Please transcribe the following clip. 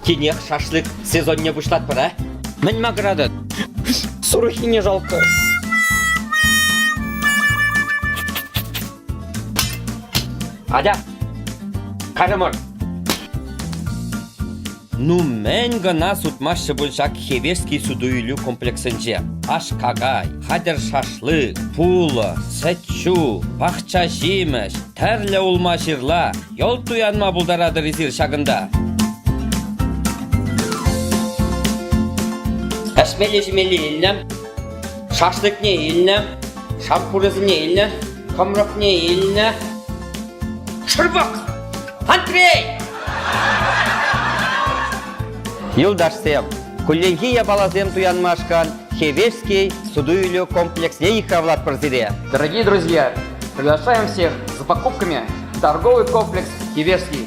Кинех шашлык сезонне вышлат пора. Мен маграды. Сурухи не жалко. Адя, карамор. Ну, мен гына сутмашчы болшак Хевесский судуйлю комплексенже. Ашкагай, хадер шашлык, пула, сетчу, бақча жемеш, тәрлі улма жирла, yol туянма булдарадыр изир шагында. Әшмелі жемелі елнем, шашлык не елнем, шампурызы не елнем, камрак не елнем. Шырбак! Андрей! Юлдашсем, Кулленхия балазем туянмашкан, Хевесский судуйлю комплекс Ейхавлад Парзире. Дорогие друзья, приглашаем всех за покупками в торговый комплекс Хевесский.